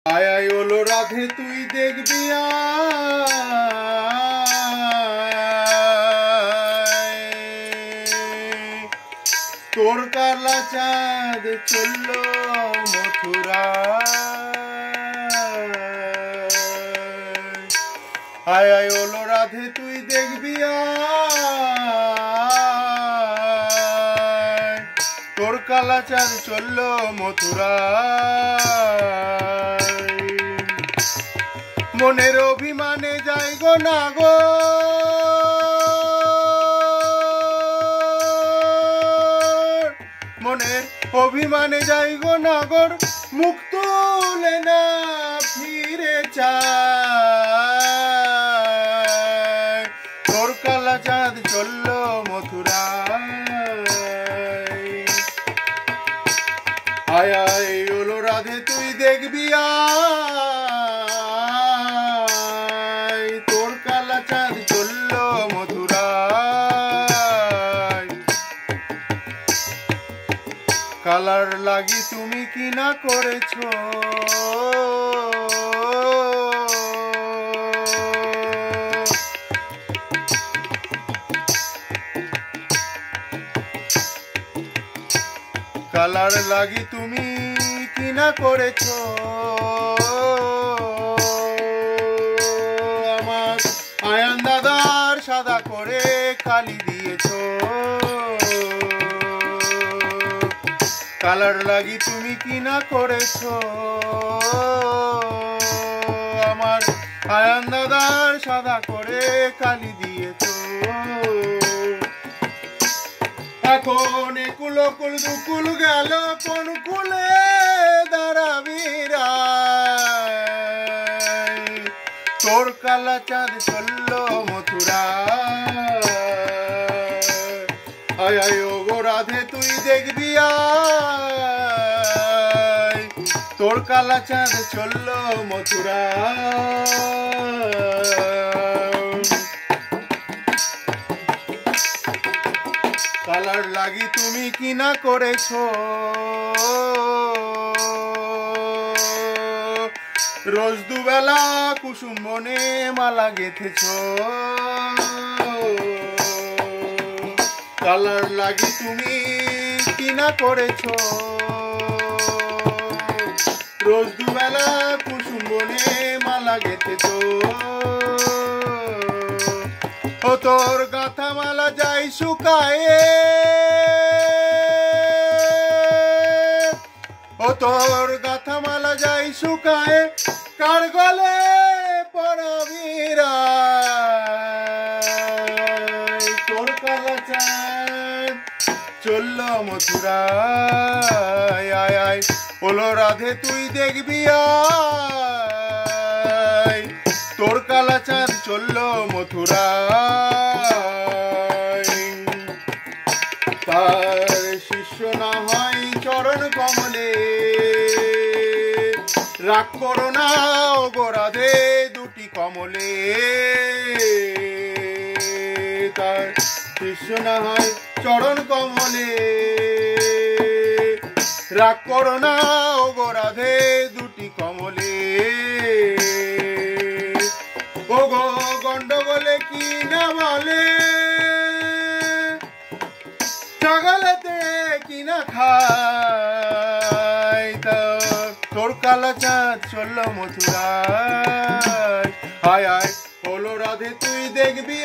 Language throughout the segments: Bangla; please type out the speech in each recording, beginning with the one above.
আয় আয় ওলো রাধে তুই দেখবি তোর কালা চাঁদ চললো মথুরা। আয় আয় ওলো রাধে তুই দেখবি তোর কালা চাঁদ চললো মথুরা। মনের অভিমানে যাই গো নাগো মনের অভিমানে যাই গো নাগর মুখ তুলে না ফিরে চায় তোর কালা চাঁদ চললো মথুরা। আয় আয় ওলো রাধে তুই দেখবি তোর কালা চাঁদ চললো মথুরা। কালার লাগি তুমি কি না করেছো কালার লাগি তুমি কি না করেছো আমার আয়ান দাদার সাদা করে কালি দিয়েছো। কালার লাগি তুমি কি না করেছো আমার আয়ান দাদার সাদা করে কালি দিয়েছো। এখন একুল কুল দুকুল গেল কোন কুলে দাঁড়াবি তোর কালা চাঁদ চললো মথুরা। আয় আয় ও গো রাধে তুই দেখবি তোর কালা চাঁদ চললো মথুরা। কালার লাগি তুমি কি না করেছো রোজ দুবেলা কুসুম বনে মালা গেঁথেছো। কালার লাগি তুমি কি না করেছো রোজ দুবেলা কুসুম বনে মালা গেঁথেছো। ও তোর গাঁথা মালা যাই শুকায়ে ও তোর গাঁথা মালা যাই শুকায়ে কার গলে পরাবিরা তোর কালা চাঁদ চললো মথুরা। আয় আয় ওলো রাধে তুই দেখবি তোর কালা চাঁদ চললো মথুরা। তার শিষ্য না হয় চরণ কমলে রাগ করো না ও গো রাধে দুটি কমলে। তার শিষ্য না হয় চরণ কমলে রাগ করো না ও গো রাধে দুটি কমলে। ও গো গন্ডগোলে কি না বলে জগলেতে কি না খায় তোর কালা চাঁদ চললো মথুরা। আয় আয় ওলো রাধে তুই দেখবি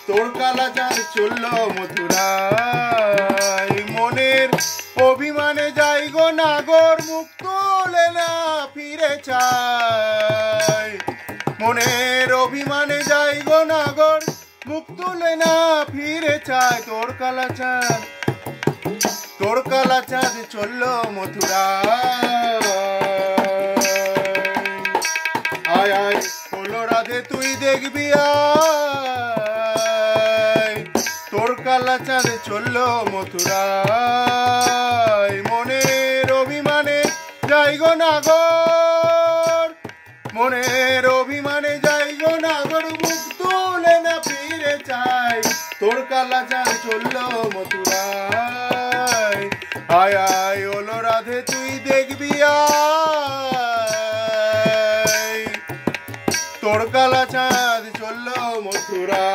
তোর কালা চাঁদ চললো মথুরা। মনের অভিমানে যাই গো নাগর মুখ তুলে না ফিরে চায় মনের অভিমানে যাই গো নাগর মুখ তুলে না ফিরে চায় তোর কালা চাঁদ চললো মথুরা। আয় আয় ওলো রাধে তুই দেখবি তোর কালা চাঁদ চললো মথুরা। মনের অভিমানে যাই গো নাগর মনের অভিমানে যাই গো নাগর মুখ তুলে না ফিরে চাই তোর কালা চাঁদ চললো মথুরা। আয় আয় ওলো রাধে তুই দেখবি আয় তোর কালা চাঁদ চললো মথুরা।